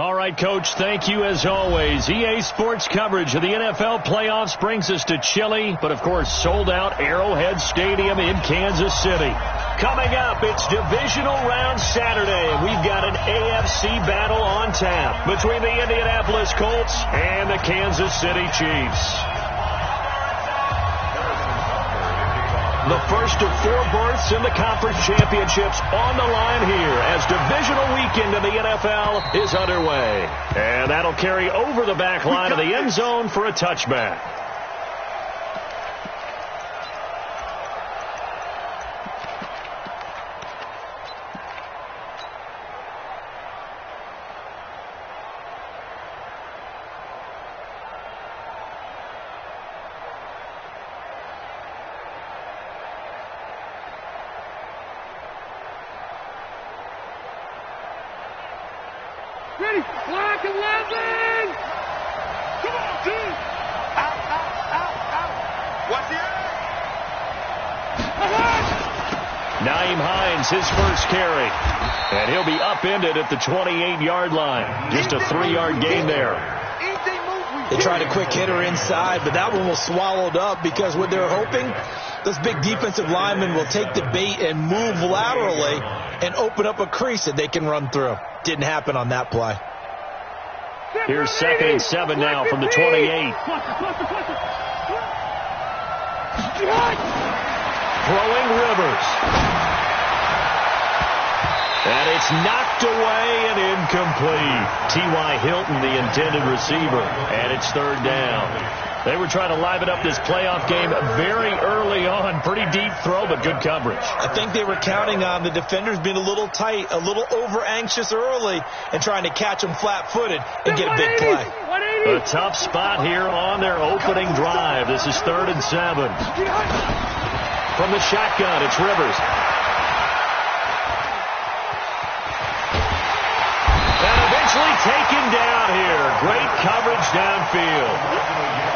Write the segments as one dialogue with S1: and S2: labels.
S1: All right, Coach, thank you as always. EA Sports coverage of the NFL playoffs brings us to chilly, but of course sold out Arrowhead Stadium in Kansas City. Coming up, it's divisional round Saturday, and we've got an AFC battle on tap between the Indianapolis Colts and the Kansas City Chiefs. The first of 4 berths in the conference championships on the line here as divisional weekend in the NFL is underway. And that'll carry over the back line of the end zone for a touchback.
S2: Ready? Black 11! Come on, team! Out! What's the
S1: Nyheim Hines, his first carry. And he'll be upended at the 28-yard line. Just a 3-yard gain there.
S3: They tried a quick hitter inside, but that one was swallowed up because what they're hoping, those big defensive linemen will take the bait and move laterally and open up a crease that they can run through. Didn't happen on that play.
S1: Here's 2nd and 7 now from the 28. Throwing Rivers. And it's knocked away and incomplete. T.Y. Hilton, the intended receiver. And it's 3rd down. They were trying to liven up this playoff game very early on. Pretty deep throw, but good coverage.
S3: I think they were counting on the defenders being a little tight, a little over-anxious early, and trying to catch them flat-footed and get a big play.
S1: A tough spot here on their opening drive. This is 3rd and 7. From the shotgun, it's Rivers. Taken down here. Great coverage downfield.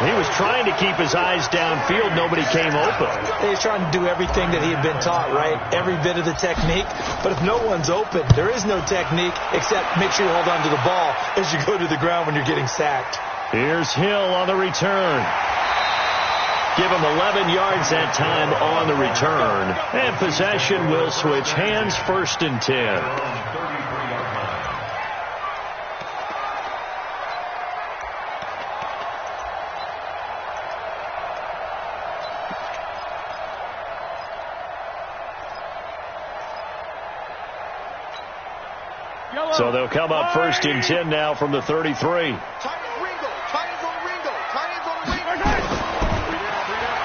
S1: He was trying to keep his eyes downfield. Nobody came open.
S3: He was trying to do everything that he had been taught, right? Every bit of the technique. But if no one's open, there is no technique except make sure you hold on to the ball as you go to the ground when you're getting sacked.
S1: Here's Hill on the return. Give him 11 yards that time on the return. And possession will switch hands, 1st and 10. So they'll come up 1st and 10 now from the 33.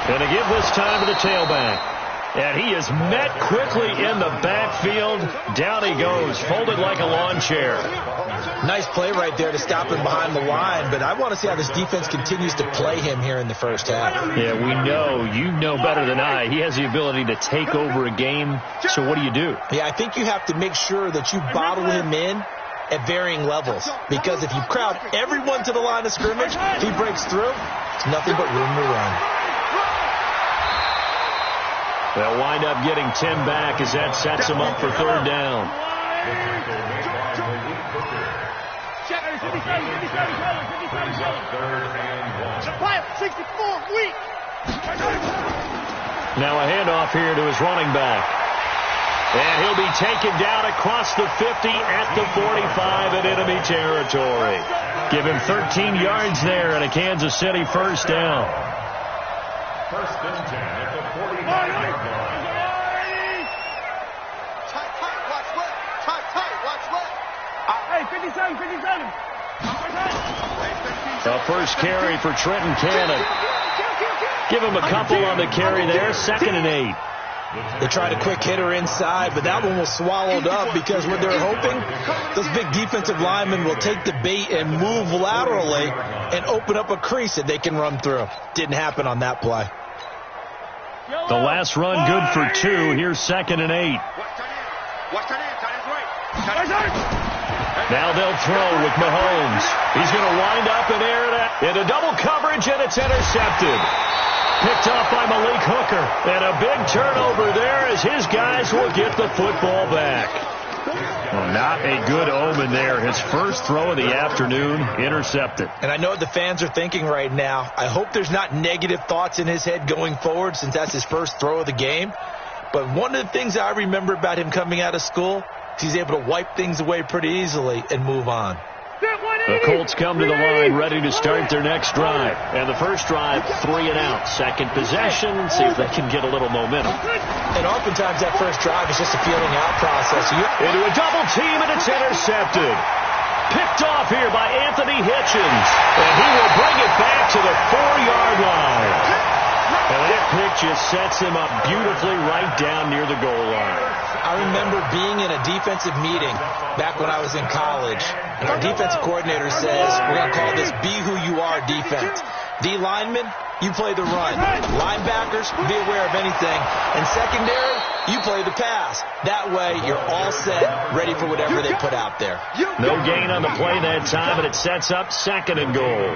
S1: And to give this time to the tailback. And he is met quickly in the backfield. Down he goes, folded like a lawn chair.
S3: Nice play right there to stop him behind the line, but I want to see how this defense continues to play him here in the first half.
S1: Yeah, we know. You know better than I. He has the ability to take over a game. So what do you do?
S3: Yeah, I think you have to make sure that you bottle him in at varying levels, because if you crowd everyone to the line of scrimmage, if he breaks through, it's nothing but room to run.
S1: They'll wind up getting 10 back as that sets them up for 3rd down. Now a handoff here to his running back. And he'll be taken down across the 50 at the 45 in enemy territory. Give him 13 yards there and a Kansas City 1st down.
S2: 1st and 10 at the 49. Hey, 57.
S1: The first carry for Trenton Cannon. Give him a couple on the carry there. 2nd and 8.
S3: They tried a quick hitter inside, but that one was swallowed up because what they're hoping, those big defensive linemen will take the bait and move laterally and open up a crease that they can run through. Didn't happen on that play.
S1: The last run good for 2. Here's 2nd and 8. Now they'll throw with Mahomes. He's going to wind up and air it out into double coverage, and it's intercepted. Picked off by Malik Hooker. And a big turnover there as his guys will get the football back. Well, not a good omen there. His first throw of the afternoon intercepted.
S3: And I know what the fans are thinking right now. I hope there's not negative thoughts in his head going forward since that's his first throw of the game. But one of the things I remember about him coming out of school is he's able to wipe things away pretty easily and move on.
S1: The Colts come to the line ready to start their next drive. And the first drive, 3 and out. Second possession, see if they can get a little momentum.
S3: And oftentimes that first drive is just a feeling out process.
S1: Into a double team, and it's intercepted. Picked off here by Anthony Hitchens. And he will bring it back to the 4-yard line. And that pick just sets him up beautifully right down near the goal line.
S3: I remember being in a defensive meeting back when I was in college, and our defensive coordinator says, we're going to call this Be Who You Are defense. D linemen, you play the run. Linebackers, be aware of anything. And secondary, you play the pass. That way, you're all set, ready for whatever they put out there.
S1: No gain on the play that time, and it sets up 2nd and goal.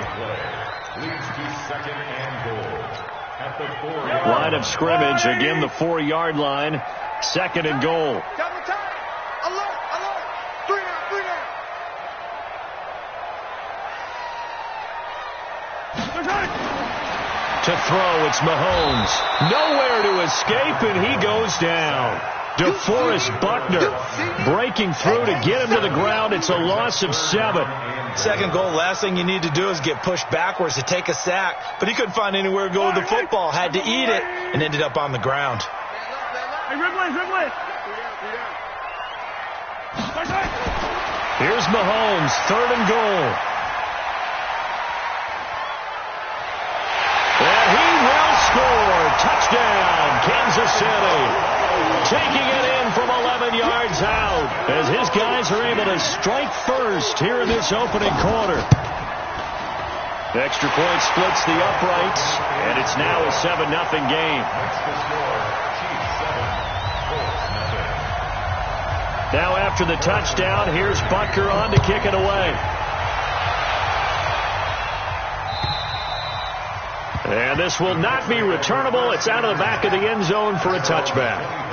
S1: Line of scrimmage, again the 4-yard line. 2nd and goal. To throw, it's Mahomes. Nowhere to escape, and he goes down. DeForest Buckner breaking through to get him to the ground. It's a loss of 7.
S3: 2nd goal, last thing you need to do is get pushed backwards to take a sack. But he couldn't find anywhere to go with the football. Had to eat it and ended up on the ground.
S1: Here's Mahomes, 3rd and goal. And he will score. Touchdown, Kansas City. Taking it in from 11 yards out as his guys are able to strike first here in this opening quarter. The extra point splits the uprights, and it's now a 7-0 game. Now after the touchdown, here's Butker on to kick it away. And this will not be returnable. It's out of the back of the end zone for a touchback.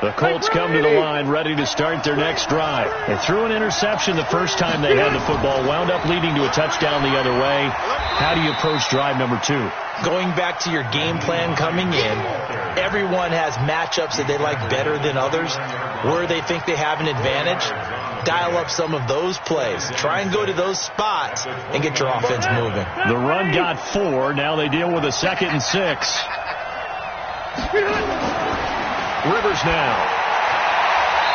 S1: The Colts come to the line ready to start their next drive. They threw an interception the first time they had the football, wound up leading to a touchdown the other way. How do you approach drive number 2?
S3: Going back to your game plan coming in, everyone has matchups that they like better than others, where they think they have an advantage. Dial up some of those plays. Try and go to those spots and get your offense moving.
S1: The run got 4. Now they deal with a 2nd and 6. Rivers now.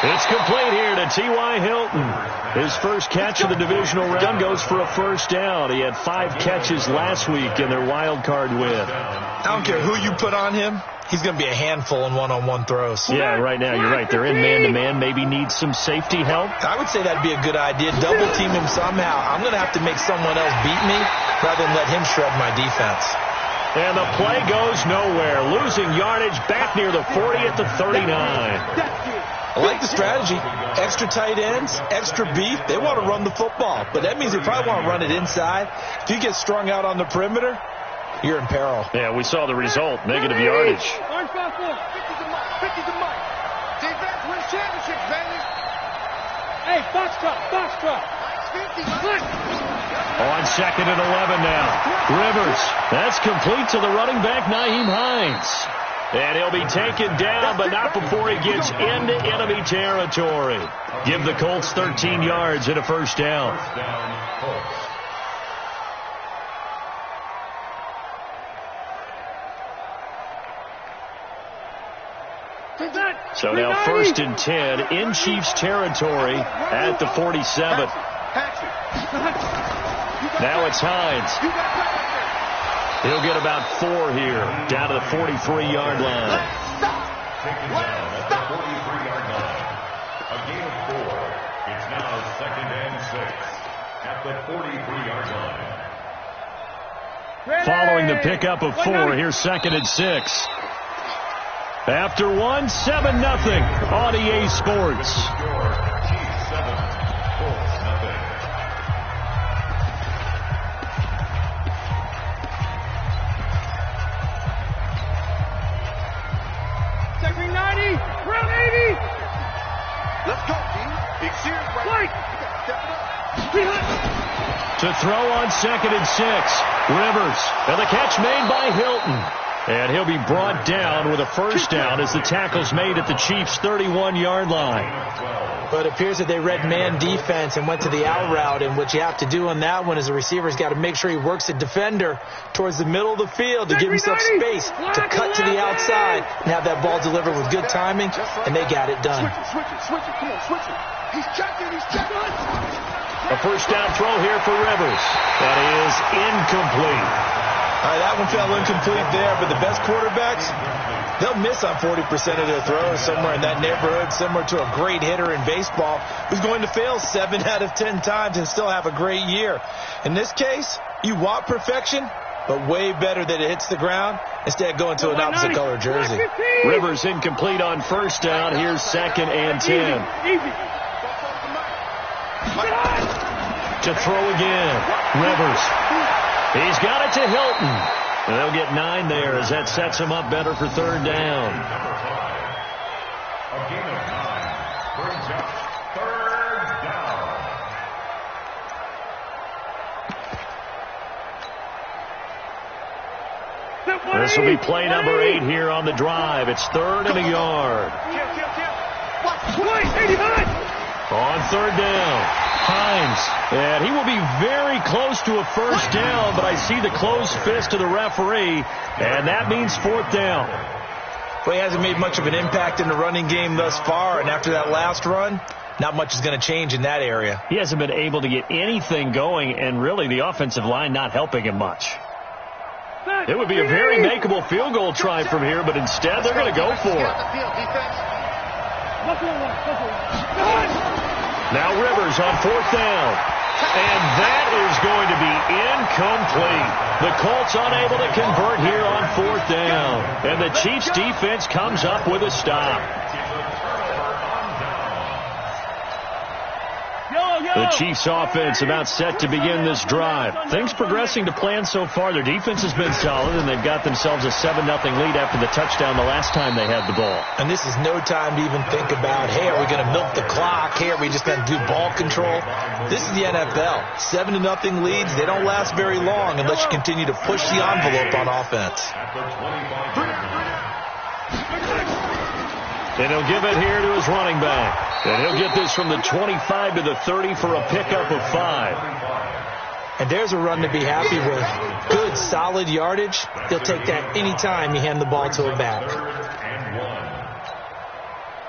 S1: It's complete here to T.Y. Hilton. His first catch of the divisional round goes for a first down. He had 5 catches last week in their wild card win.
S3: I don't care who you put on him. He's going to be a handful in one-on-one throws.
S1: Yeah, right now you're right. They're in man-to-man. Maybe need some safety help.
S3: I would say that'd be a good idea. Double team him somehow. I'm going to have to make someone else beat me rather than let him shred my defense.
S1: And the play goes nowhere. Losing yardage back near the 40 at the 39.
S3: I like the strategy. Extra tight ends, extra beef. They want to run the football. But that means they probably want to run it inside. If you get strung out on the perimeter, you're in peril.
S1: Yeah, we saw the result. Negative yardage.
S2: Defense wins championships, baby.
S4: Hey, box truck.
S1: On 2nd and 11 now. Rivers. That's complete to the running back, Nyheim Hines. And he'll be taken down, but not before he gets into enemy territory. Give the Colts 13 yards and a first down. So now 1st and 10 in Chiefs territory at the 47. Now it's Hines. He'll get about 4 here, down to the 43-yard line. A gain of 4. It's now 2nd and 6 at the 43-yard line. Following the pickup of 4, here's 2nd and 6. After one, 7-0 on EA Sports.
S4: Second 90, round 80.
S2: Let's go, team. Big series right now.
S1: To throw on 2nd and 6. Rivers. And the catch made by Hilton. And he'll be brought down with a first down as the tackle's made at the Chiefs' 31-yard line.
S3: But it appears that they read man defense and went to the out route, and what you have to do on that one is the receiver's got to make sure he works the defender towards the middle of the field to give himself space to cut to the outside and have that ball delivered with good timing, and they got it done.
S2: Switch it. Come on, switch it. He's checking.
S1: A first down throw here for Rivers. That is incomplete.
S3: All right, that one fell incomplete there, but the best quarterbacks, they'll miss on 40% of their throws somewhere in that neighborhood, similar to a great hitter in baseball who's going to fail 7 out of 10 times and still have a great year. In this case, you want perfection, but way better that it hits the ground instead of going to an opposite color jersey.
S1: Rivers incomplete on first down. Here's 2nd and 10. To throw again. Rivers. He's got it to Hilton. And they'll get 9 there as that sets him up better for 3rd down.
S5: A gain of 9 brings up 3rd down.
S1: This will be play number 8 here on the drive. It's 3rd and a yard. On 3rd down. Hines, and he will be very close to a first down, but I see the closed fist of the referee, and that means 4th down.
S3: Well, he hasn't made much of an impact in the running game thus far, and after that last run, not much is going to change in that area.
S1: He hasn't been able to get anything going, and really the offensive line not helping him much. It would be a very makeable field goal try from here, but instead they're going to go for it. Now Rivers on 4th down. And that is going to be incomplete. The Colts unable to convert here on 4th down. And the Chiefs defense comes up with a stop. The Chiefs offense about set to begin this drive. Things progressing to plan so far. Their defense has been solid, and they've got themselves a 7-0 lead after the touchdown the last time they had the ball.
S3: And this is no time to even think about, hey, are we going to milk the clock? Hey, are we just going to do ball control? This is the NFL. 7-0 leads, they don't last very long unless you continue to push the envelope on offense.
S1: And he'll give it here to his running back. And he'll get this from the 25 to the 30 for a pickup of 5.
S3: And there's a run to be happy with. Good, solid yardage. He'll take that any time you hand the ball to a back.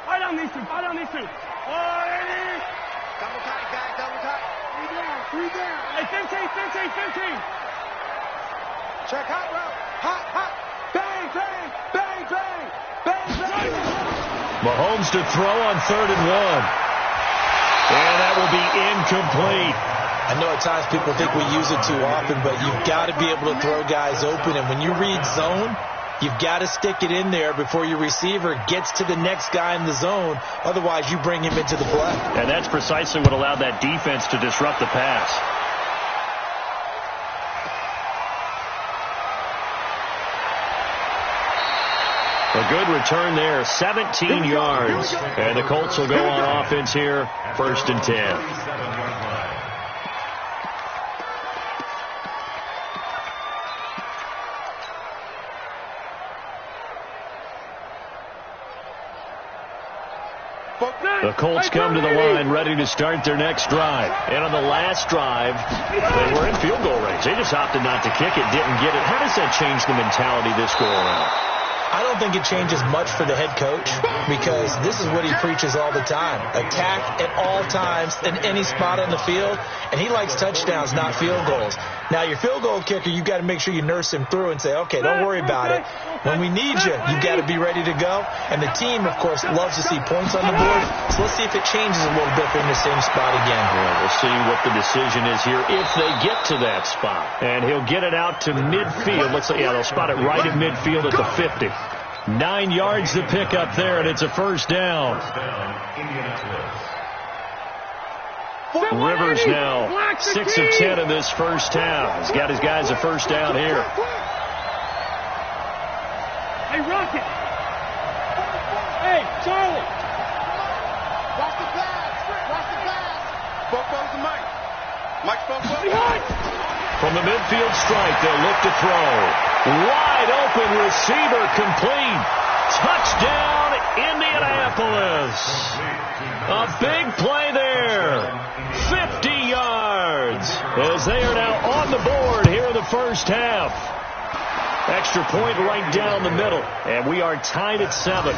S4: Fight on these two. Double tight,
S2: guys. Double tight.
S4: 3 down. Hey, 15.
S2: Check hot route. Hot. Bang.
S1: Mahomes to throw on 3rd and 1. And that will be incomplete.
S3: I know at times people think we use it too often, but you've got to be able to throw guys open. And when you read zone, you've got to stick it in there before your receiver gets to the next guy in the zone. Otherwise, you bring him into the play.
S1: And that's precisely what allowed that defense to disrupt the pass. A good return there, 17 yards. And the Colts will go on offense here, 1st and 10. The Colts come to the line ready to start their next drive. And on the last drive, they were in field goal range. They just opted not to kick it, didn't get it. How does that change the mentality this go around?
S3: I don't think it changes much for the head coach because this is what he preaches all the time. Attack at all times in any spot on the field, and he likes touchdowns, not field goals. Now, your field goal kicker, you've got to make sure you nurse him through and say, okay, don't worry about it. When we need you, you've got to be ready to go. And the team, of course, loves to see points on the board. So let's see if it changes a little bit in the same spot again.
S1: Yeah, we'll see what the decision is here if they get to that spot. And he'll get it out to midfield. Looks like, yeah, they'll spot it right at midfield at the 50. 9 yards to pick up there, and it's a first down. Rivers now 6 of 10 in this first half. He's got his guys a first down here.
S4: Hey, Rocket. Hey, Charlie.
S2: Watch the pass. Watch the pass. Both to Mike. Mike's both.
S1: From the midfield strike, they'll look to throw. Wide open receiver complete. Touchdown, Indianapolis. A big play there. 50 yards as they are now on the board here in the first half. Extra point right down the middle, and we are tied at 7.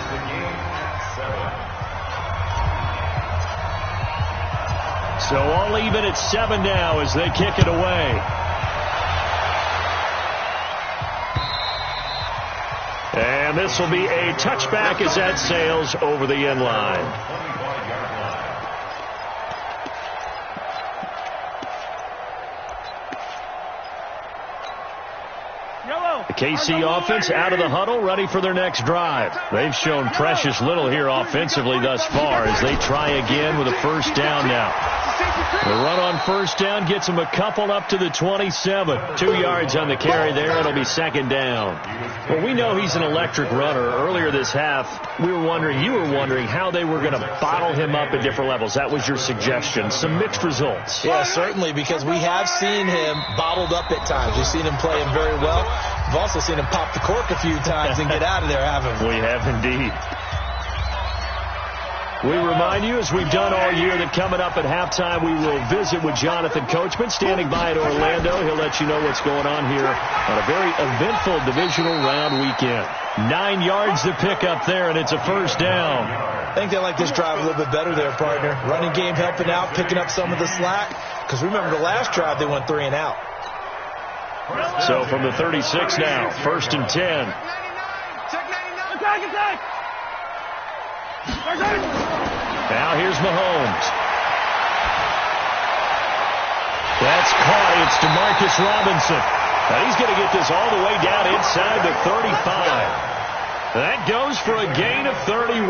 S1: So all even at 7 now as they kick it away. And this will be a touchback as that sails over the end line. The KC offense out of the huddle, ready for their next drive. They've shown precious little here offensively thus far as they try again with a first down now. The run on first down gets them a couple up to the 27. 2 yards on the carry there. It'll be second down. Well, we know he's an electric runner. Earlier this half, you were wondering how they were going to bottle him up at different levels. That was your suggestion. Some mixed results.
S3: Yeah, certainly, because we have seen him bottled up at times. We've seen him play him very well. We've also seen him pop the cork a few times and get out of there, haven't we?
S1: We have indeed. We remind you, as we've done all year, that coming up at halftime, we will visit with Jonathan Coachman, standing by at Orlando. He'll let you know what's going on here on a very eventful divisional round weekend. 9 yards to pick up there, and it's a first down.
S3: I think they like this drive a little bit better there, partner. Running game helping out, picking up some of the slack. Because remember, the last drive, they went 3 and out.
S1: So from the 36 now, first and 10.
S4: Attack.
S1: Now here's Mahomes. That's caught. It's DeMarcus Robinson. Now he's going to get this all the way down inside the 35. That goes for a gain of 31.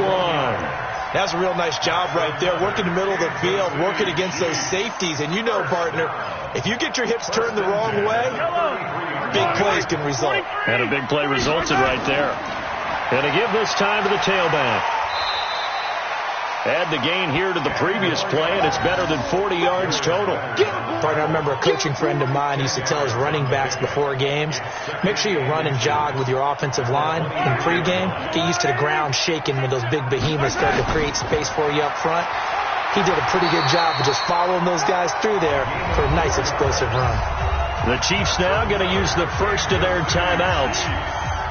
S3: That's a real nice job right there, working the middle of the field, working against those safeties. And you know, partner, if you get your hips turned the wrong way, big plays can result.
S1: And a big play resulted right there. Going to give this time to the tailback. Add the gain here to the previous play, and it's better than 40 yards total.
S3: Partner, I remember a coaching friend of mine used to tell his running backs before games, make sure you run and jog with your offensive line in pregame. Get used to the ground shaking when those big behemoths start to create space for you up front. He did a pretty good job of just following those guys through there for a nice explosive run.
S1: The Chiefs now going to use the first of their timeouts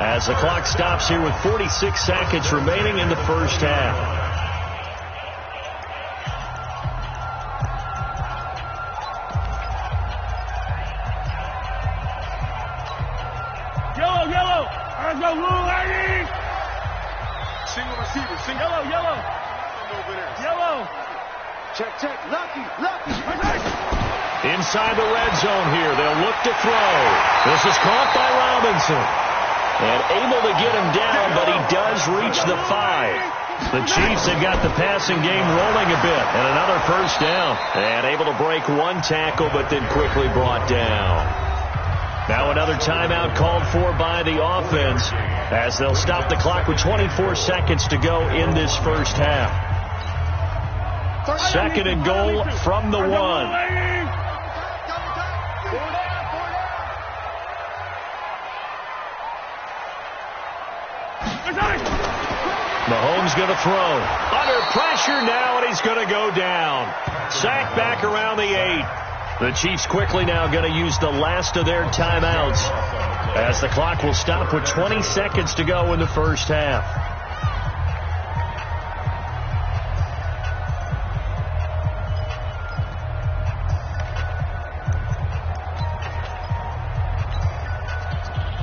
S1: as the clock stops here with 46 seconds remaining in the first half.
S4: Yellow. Let's go, blue ladies.
S2: Single receiver.
S4: Yellow. Yellow.
S2: Check. Lucky.
S1: Inside the red zone here. They'll look to throw. This is caught by Robinson. And able to get him down, but he does reach the 5. The Chiefs have got the passing game rolling a bit. And another first down. And able to break one tackle, but then quickly brought down. Now another timeout called for by the offense as they'll stop the clock with 24 seconds to go in this first half. Second and goal from the 1. Mahomes going to throw. Under pressure now, and he's going to go down. Sacked back around the 8. The Chiefs quickly now going to use the last of their timeouts as the clock will stop with 20 seconds to go in the first half.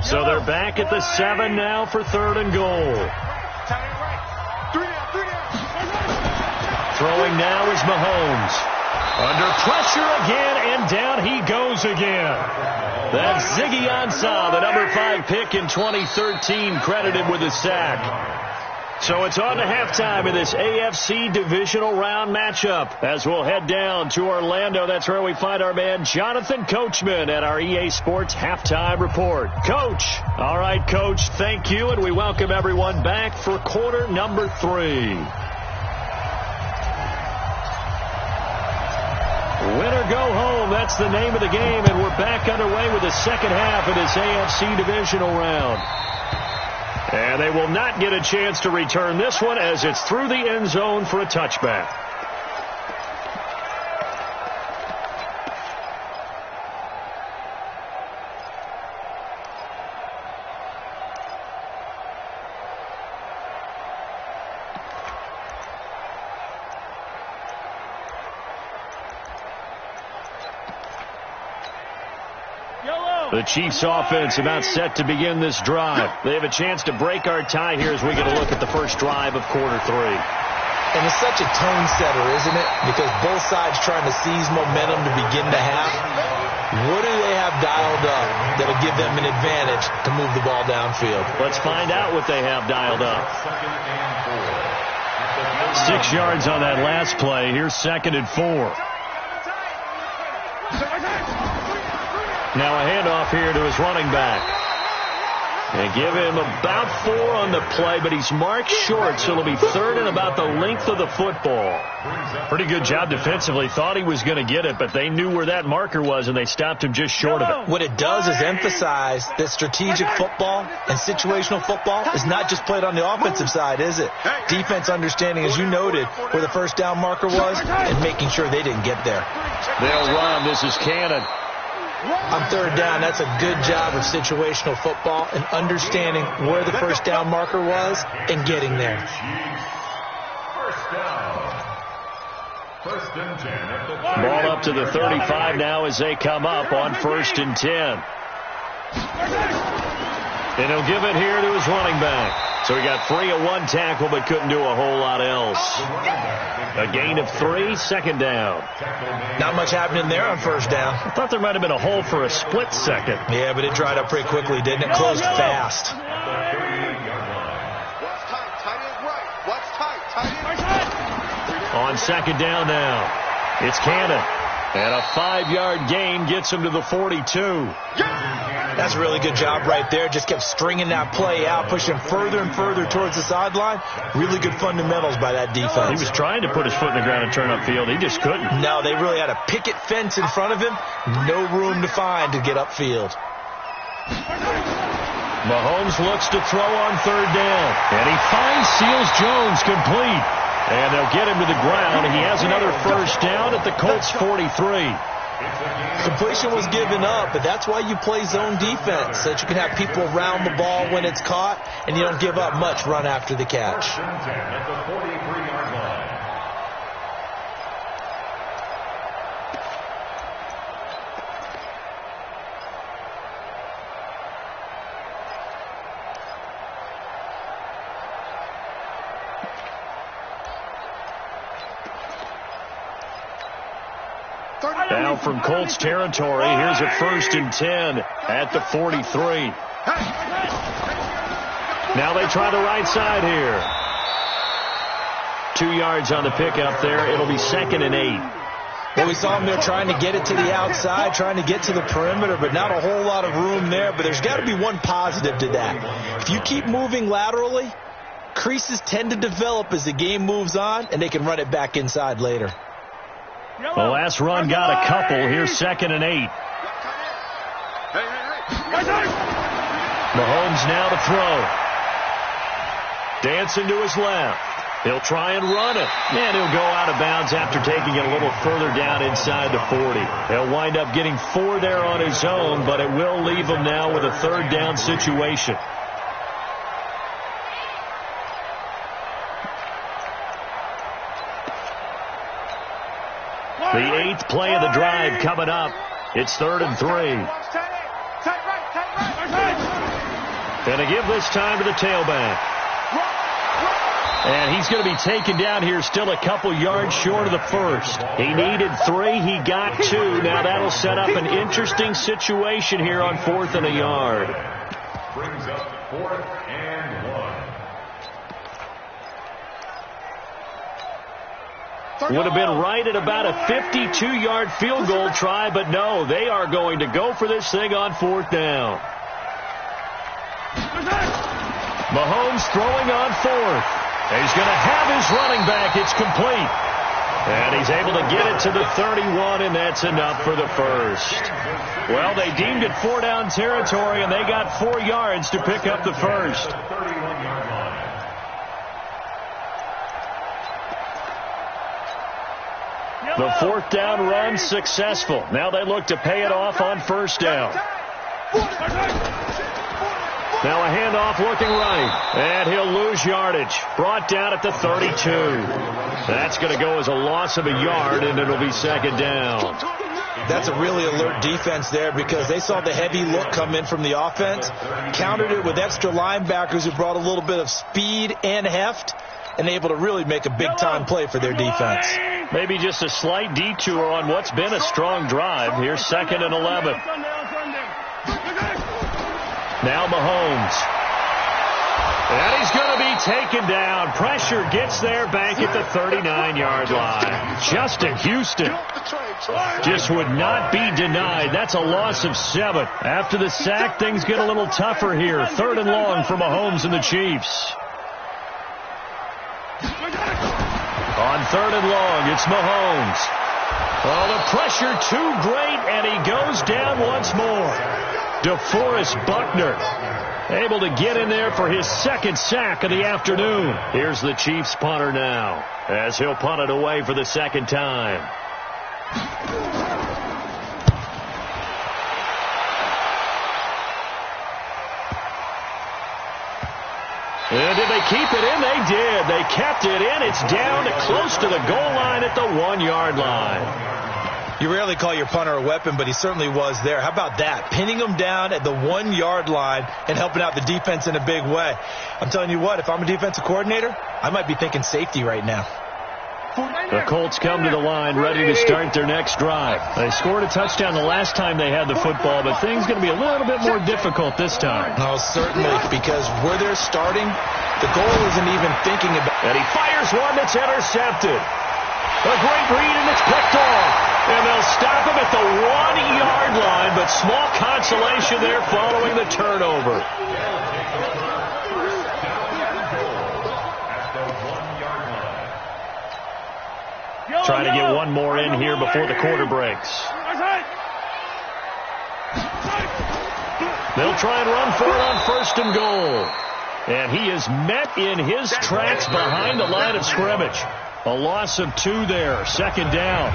S1: So they're back at the 7 now for third and goal.
S2: Three down.
S1: Throwing now is Mahomes. Under pressure again, and down he goes again. That's Ziggy Ansah, the number 5 pick in 2013, credited with a sack. So it's on to halftime in this AFC divisional round matchup as we'll head down to Orlando. That's where we find our man Jonathan Coachman at our EA Sports Halftime Report. Coach. All right, Coach, thank you, and we welcome everyone back for quarter number 3. Win or go home, that's the name of the game, and we're back underway with the second half of this AFC divisional round. And they will not get a chance to return this one as it's through the end zone for a touchback. The Chiefs offense about set to begin this drive. They have a chance to break our tie here as we get a look at the first drive of quarter 3.
S3: And it's such a tone setter, isn't it? Because both sides trying to seize momentum to begin the half. What do they have dialed up that'll give them an advantage to move the ball downfield?
S1: Let's find out what they have dialed up. 6 yards on that last play. Here's 2nd and 4. Now a handoff here to his running back. And give him about 4 on the play, but he's marked short, so it'll be 3rd and about the length of the football. Pretty good job defensively. Thought he was going to get it, but they knew where that marker was, and they stopped him just short of it.
S3: What it does is emphasize that strategic football and situational football is not just played on the offensive side, is it? Defense understanding, as you noted, where the first down marker was and making sure they didn't get there.
S1: They'll run. This is Cannon.
S3: On 3rd down, that's a good job of situational football and understanding where the first down marker was and getting there.
S5: First and 10 at the
S1: ball up to the 35 now as they come up on 1st and 10. And he'll give it here to his running back. So he got free of 1 tackle but couldn't do a whole lot else. A gain of 3, 2nd down.
S3: Not much happening there on 1st down.
S1: I thought there might have been a hole for a split second.
S3: Yeah, but it dried up pretty quickly, didn't it? Closed fast.
S1: On 2nd down now, it's Cannon. And a 5-yard gain gets him to the 42.
S3: That's a really good job right there. Just kept stringing that play out, pushing further and further towards the sideline. Really good fundamentals by that defense.
S1: He was trying to put his foot in the ground and turn upfield. He just couldn't.
S3: No, they really had a picket fence in front of him. No room to find to get upfield.
S1: Mahomes looks to throw on 3rd down. And he finds Seals Jones complete. And they'll get him to the ground. He has another first down at the Colts 43.
S3: Completion was given up, but that's why you play zone defense, so that you can have people around the ball when it's caught, and you don't give up much run after the catch.
S5: at the 43-yard line.
S1: Now from Colts territory, here's a 1st and 10 at the 43. Now they try the right side here. 2 yards on the pickup there. It'll be 2nd and 8.
S3: Well, we saw him there trying to get it to the outside, trying to get to the perimeter, but not a whole lot of room there. But there's got to be one positive to that. If you keep moving laterally, creases tend to develop as the game moves on, and they can run it back inside later.
S1: The last run got a couple. Here's 2nd and 8. Mahomes now to throw. Dancing to his left. He'll try and run it. And he'll go out of bounds after taking it a little further down inside the 40. He'll wind up getting 4 there on his own, but it will leave him now with a 3rd down situation. The 8th play of the drive coming up. It's 3rd and 3. And to give this time to the tailback. And he's going to be taken down here still a couple yards short of the first. He needed 3. He got 2. Now that'll set up an interesting situation here on 4th and a yard.
S5: Brings up 4th and 1.
S1: Would have been right at about a 52-yard field goal try, but no, they are going to go for this thing on 4th down. Mahomes throwing on 4th. He's going to have his running back. It's complete. And he's able to get it to the 31, and that's enough for the first. Well, they deemed it 4-down territory, and they got 4 yards to pick up the first. The 4th down run successful. Now they look to pay it off on 1st down. Now a handoff looking right, and he'll lose yardage. Brought down at the 32. That's going to go as a loss of a yard, and it'll be 2nd down.
S3: That's a really alert defense there because they saw the heavy look come in from the offense, countered it with extra linebackers who brought a little bit of speed and heft, and able to really make a big-time play for their defense.
S1: Maybe just a slight detour on what's been a strong drive. Here's 2nd and 11. Now Mahomes. And he's going to be taken down. Pressure gets there back at the 39-yard line. Justin Houston just would not be denied. That's a loss of 7. After the sack, things get a little tougher here. 3rd and long for Mahomes and the Chiefs. On 3rd and long, it's Mahomes. Oh, the pressure too great, and he goes down once more. DeForest Buckner able to get in there for his 2nd sack of the afternoon. Here's the Chiefs punter now as he'll punt it away for the 2nd time. And did they keep it in? They did. They kept it in. It's down to close to the goal line at the 1-yard line.
S3: You rarely call your punter a weapon, but he certainly was there. How about that? Pinning him down at the 1-yard line and helping out the defense in a big way. I'm telling you what, if I'm a defensive coordinator, I might be thinking safety right now.
S1: The Colts come to the line ready to start their next drive. They scored a touchdown the last time they had the football, but things going to be a little bit more difficult this time.
S3: No, certainly, because where they're starting, the goal isn't even thinking about.
S1: And he fires one that's intercepted. A great read, and it's picked off. And they'll stop him at the 1-yard line, but small consolation there following the turnover. Trying to get one more in here before the quarter breaks. They'll try and run for it on 1st and goal. And he is met in his tracks behind the line of scrimmage. A loss of 2 there, 2nd down.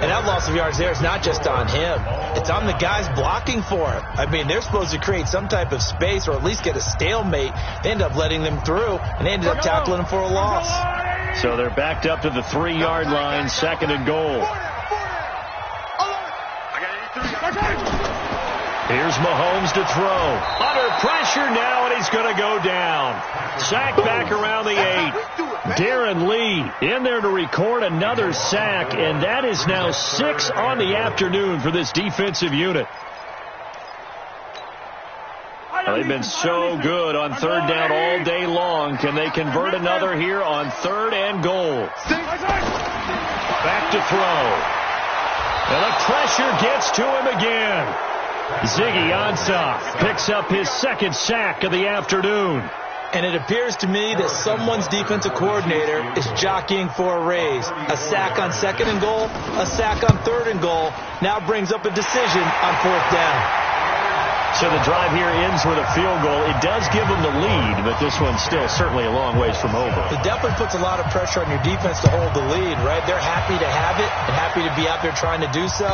S3: And that loss of yards there is not just on him. It's on the guys blocking for him. I mean, they're supposed to create some type of space or at least get a stalemate. They end up letting them through, and they ended up tackling him for a loss.
S1: So they're backed up to the 3-yard line, 2nd and goal. Here's Mahomes to throw. Under pressure now, and he's going to go down. Sack back around the 8. Darren Lee in there to record another sack, and that is now 6 on the afternoon for this defensive unit. They've been so good on 3rd down all day long. Can they convert another here on 3rd and goal? Back to throw. And the pressure gets to him again. Ziggy Ansah picks up his 2nd sack of the afternoon.
S3: And it appears to me that someone's defensive coordinator is jockeying for a raise. A sack on 2nd and goal, a sack on 3rd and goal, now brings up a decision on 4th down.
S1: So the drive here ends with a field goal. It does give them the lead, but this one's still certainly a long ways from over.
S3: It definitely puts a lot of pressure on your defense to hold the lead, right? They're happy to have it and happy to be out there trying to do so.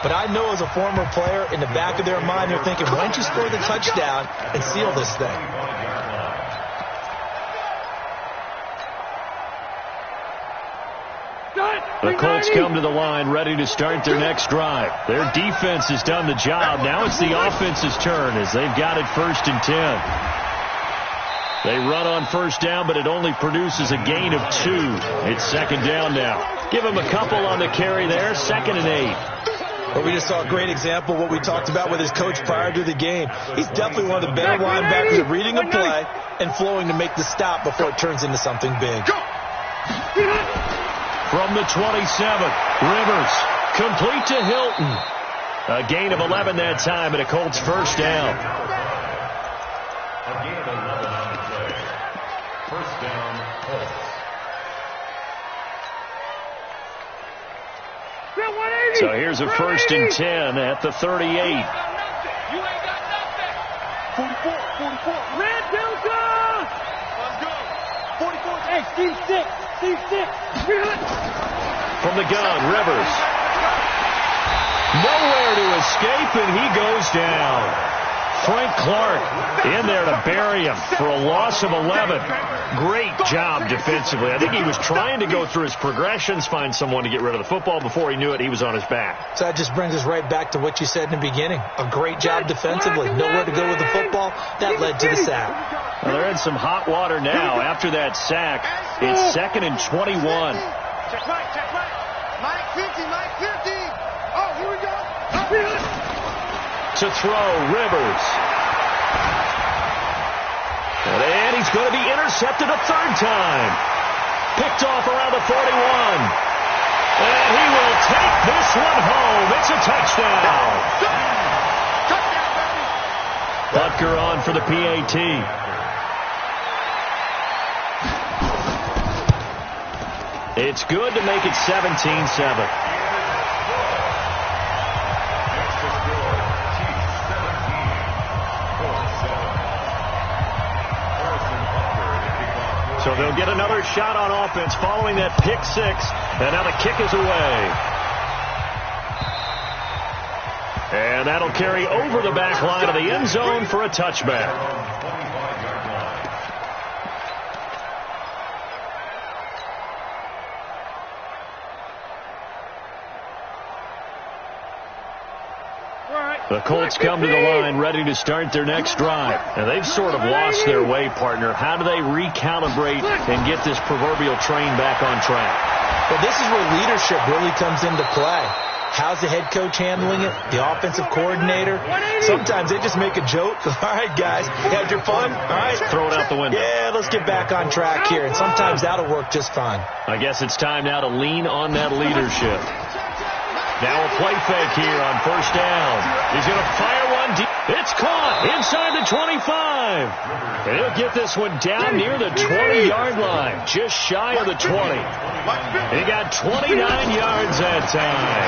S3: But I know as a former player, in the back of their mind, they're thinking, why don't you score the touchdown and seal this thing?
S1: The Colts come to the line ready to start their next drive. Their defense has done the job. Now it's the offense's turn as they've got it 1st and 10. They run on first down, but it only produces a gain of 2. It's second down now. Give him a couple on the carry there. 2nd and 8.
S3: Well, we just saw a great example of what we talked about with his coach prior to the game. He's definitely one of the better linebackers at reading a play and flowing to make the stop before it turns into something big.
S1: From the 27, Rivers, complete to Hilton. A gain of 11 that time, and a Colts first down.
S5: A gain of 11 on the play. First down, Colts.
S1: So here's a 1st and 10 at the 38.
S4: You ain't got nothing.
S2: 44.
S4: Red Delta.
S2: Let's go. 44.
S4: Hey, C6.
S1: From the gun, Rivers. Nowhere to escape, and he goes down. Frank Clark in there to bury him for a loss of 11. Great job defensively. I think he was trying to go through his progressions, find someone to get rid of the football. Before he knew it, he was on his back.
S3: So that just brings us right back to what you said in the beginning. A great job defensively. Nowhere to go with the football. That led to the sack.
S1: Well, they're in some hot water now. After that sack, it's 2nd and 21.
S2: Check right. Mike 50. Oh, here we go.
S1: To throw, Rivers. And he's going to be intercepted a 3rd time. Picked off around the 41. And he will take this one home. It's a touchdown. Butker on for the PAT. It's good to make it 17-7. So they'll get another shot on offense following that pick 6. And now the kick is away. And that'll carry over the back line of the end zone for a touchback. The Colts come to the line ready to start their next drive. And they've sort of lost their way, partner. How do they recalibrate and get this proverbial train back on track?
S3: Well, this is where leadership really comes into play. How's the head coach handling it? The offensive coordinator? Sometimes they just make a joke. All right, guys, you had your fun? All right.
S1: Throw it out the window.
S3: Yeah, let's get back on track here. And sometimes that'll work just fine.
S1: I guess it's time now to lean on that leadership. Now a play fake here on first down. He's going to fire one deep. It's caught inside the 25. And he'll get this one down near the 20-yard line, just shy of the 20. And he got 29 yards that time.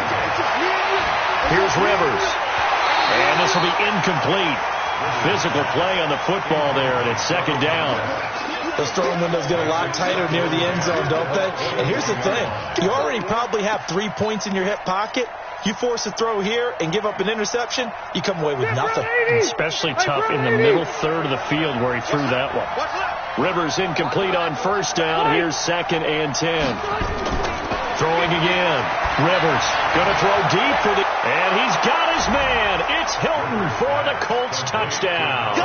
S1: Here's Rivers. And this will be incomplete. Physical play on the football there, and it's second down.
S3: Those throwing windows get a lot tighter near the end zone, don't they? And here's the thing. You already probably have 3 points in your hip pocket. You force a throw here and give up an interception, you come away with nothing.
S1: Especially tough in the middle third of the field where he threw that one. Rivers incomplete on first down. Here's 2nd and 10. Throwing again. Rivers going to throw deep for the... And he's got his man. It's Hilton for the Colts touchdown.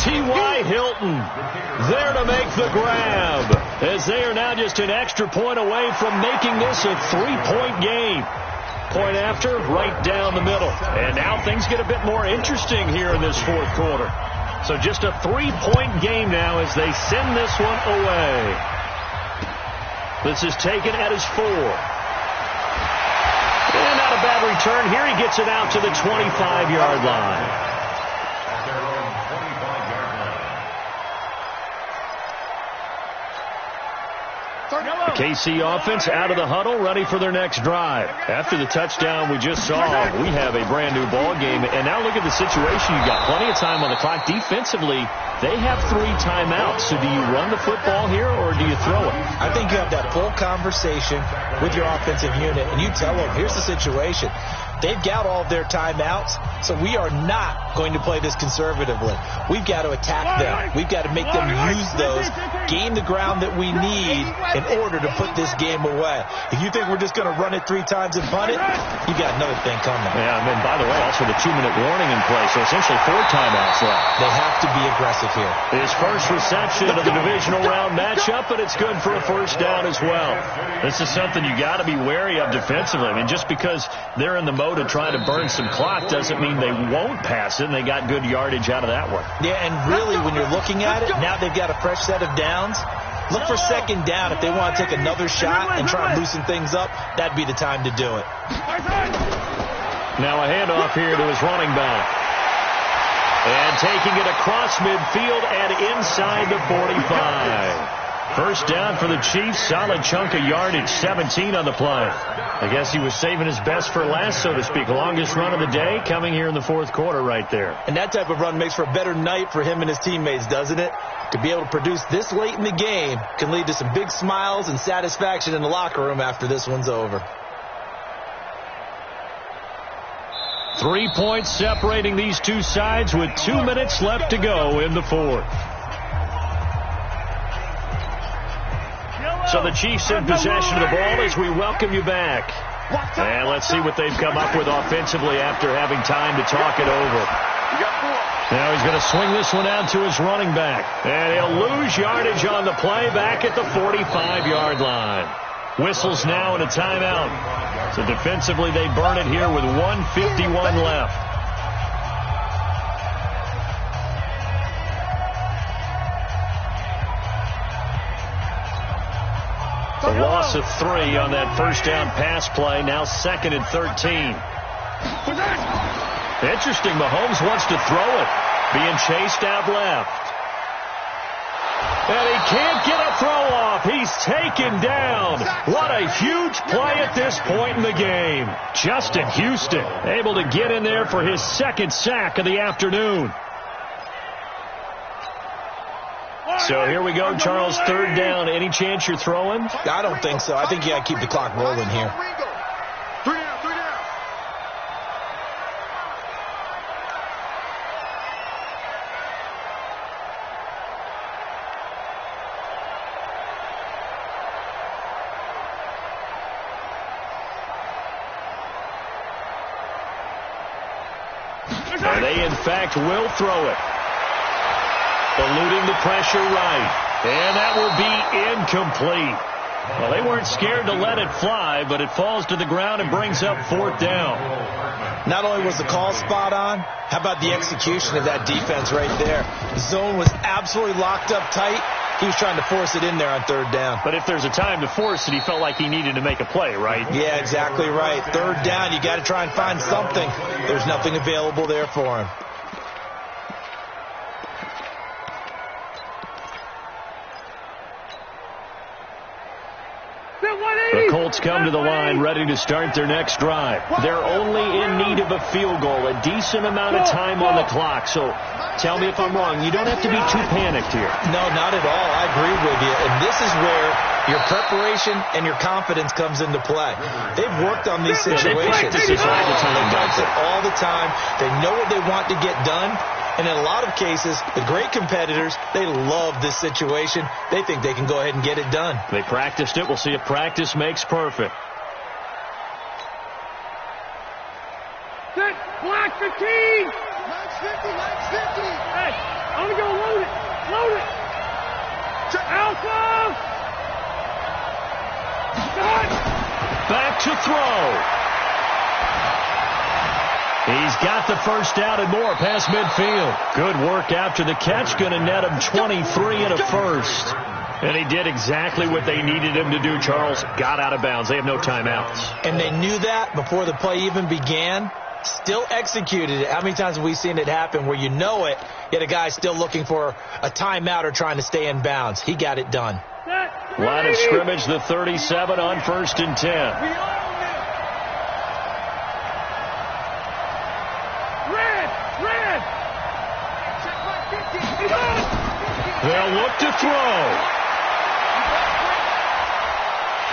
S1: T.Y. Hilton there to make the grab, as they are now just an extra point away from making this a 3-point game. Point after, right down the middle. And now things get a bit more interesting here in this 4th quarter. So just a 3-point game now as they send this one away. This is taken at his 4. And not a bad return. Here he gets it out to the 25-yard line. The KC offense out of the huddle, ready for their next drive. After the touchdown we just saw, we have a brand new ball game. And now look at the situation. You've got plenty of time on the clock. Defensively, they have 3 timeouts. So do you run the football here or do you throw it?
S3: I think you have that full conversation with your offensive unit, and you tell them, here's the situation. They've got all of their timeouts, so we are not going to play this conservatively. We've got to attack them. We've got to make them use those, gain the ground that we need in order to put this game away. If you think we're just going to run it 3 times and punt it, you got another thing coming.
S1: Yeah, and by the way, also the 2-minute warning in play, so essentially 4 timeouts left.
S3: They have to be aggressive here.
S1: His first reception of the divisional round matchup, but it's good for a first down as well. This is something you got to be wary of defensively. I mean, just because they're in the mode of trying to burn some clock doesn't mean they won't pass it, and they got good yardage out of that one.
S3: Yeah, and really, when you're looking at it, now they've got a fresh set of downs. Look for second down. If they want to take another shot and try and loosen things up, that'd be the time to do it.
S1: Now a handoff here to his running back. And taking it across midfield and inside the 45. First down for the Chiefs. Solid chunk of yardage, 17 on the play. I guess he was saving his best for last, so to speak. Longest run of the day coming here in the fourth quarter right there.
S3: And that type of run makes for a better night for him and his teammates, doesn't it? To be able to produce this late in the game can lead to some big smiles and satisfaction in the locker room after this one's over.
S1: 3 points separating these two sides with 2 minutes left to go in the fourth. So the Chiefs in possession of the ball as we welcome you back. And let's see what they've come up with offensively after having time to talk it over. Now he's going to swing this one out to his running back. And he'll lose yardage on the play back at the 45-yard line. Whistles now and a timeout. So defensively they burn it here with 1:51 left. A loss of 3 on that first down pass play. Now 2nd and 13. Interesting. Mahomes wants to throw it. Being chased out left. And he can't get a throw off. He's taken down. What a huge play at this point in the game. Justin Houston able to get in there for his 2nd sack of the afternoon. So here we go, Charles, 3rd down. Any chance you're throwing?
S3: I don't think so. I think you got to keep the clock rolling here.
S2: 3 down, 3 down.
S1: And they, in fact, will throw it. Eluding the pressure right. And that will be incomplete. Well, they weren't scared to let it fly, but it falls to the ground and brings up 4th down.
S3: Not only was the call spot on, how about the execution of that defense right there? The zone was absolutely locked up tight. He was trying to force it in there on 3rd down.
S1: But if there's a time to force it, he felt like he needed to make a play, right?
S3: Yeah, exactly right. 3rd down, you got to try and find something. There's nothing available there for him.
S1: The Colts come to the line ready to start their next drive. They're only in need of a field goal, a decent amount of time on the clock. So tell me if I'm wrong. You don't have to be too panicked here.
S3: No, not at all. I agree with you. And this is where your preparation and your confidence comes into play. They've worked on these situations.
S1: They practice this all the time.
S3: They practice it all the time. They know what they want to get done. And in a lot of cases, the great competitors, they love this situation. They think they can go ahead and get it done.
S1: They practiced it. We'll see if practice makes perfect.
S4: Set, block 15.
S2: 950, 950.
S4: Hey, I'm going to go load it. Load it. Alpha. Start.
S1: Back to throw. He's got the first down and more past midfield. Good work after the catch. Going to net him 23 and a first. And he did exactly what they needed him to do, Charles. Got out of bounds. They have no timeouts.
S3: And they knew that before the play even began. Still executed it. How many times have we seen it happen where you know it, yet a guy still looking for a timeout or trying to stay in bounds? He got it done.
S1: Line of scrimmage, the 37 on 1st and 10. They'll look to throw.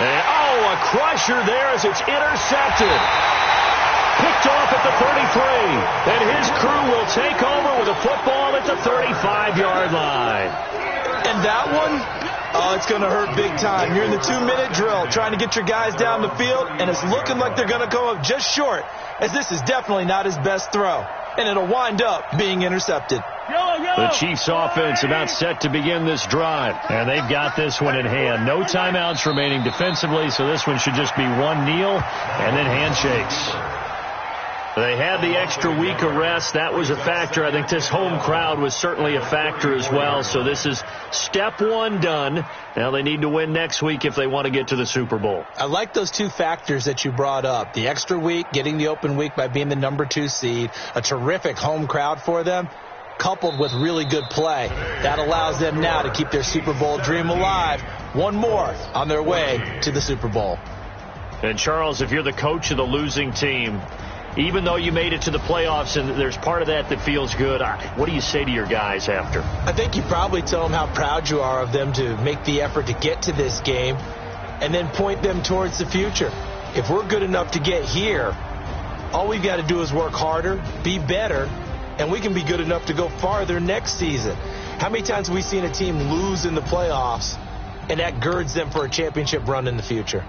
S1: And, a crusher there as it's intercepted. picked off at the 33. And his crew will take over with a football at the 35-yard line.
S3: And that one, oh, it's going to hurt big time. You're in the 2-minute drill trying to get your guys down the field, and it's looking like they're going to come up just short, as this is definitely not his best throw. And it'll wind up being intercepted.
S1: The Chiefs offense about set to begin this drive. And they've got this one in hand. No timeouts remaining defensively, so this one should just be one kneel and then handshakes. They had the extra week of rest. That was a factor. I think this home crowd was certainly a factor as well. So this is step one done. Now they need to win next week if they want to get to the Super Bowl.
S3: I like those two factors that you brought up. The extra week, getting the open week by being the number 2 seed, a terrific home crowd for them, coupled with really good play. That allows them now to keep their Super Bowl dream alive. One more on their way to the Super Bowl.
S1: And Charles, if you're the coach of the losing team, even though you made it to the playoffs and there's part of that feels good, what do you say to your guys after?
S3: I think you probably tell them how proud you are of them to make the effort to get to this game and then point them towards the future. If we're good enough to get here, all we've got to do is work harder, be better, and we can be good enough to go farther next season. How many times have we seen a team lose in the playoffs, and that girds them for a championship run in the future?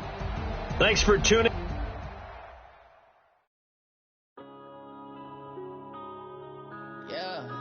S1: Thanks for tuning.
S6: Yeah.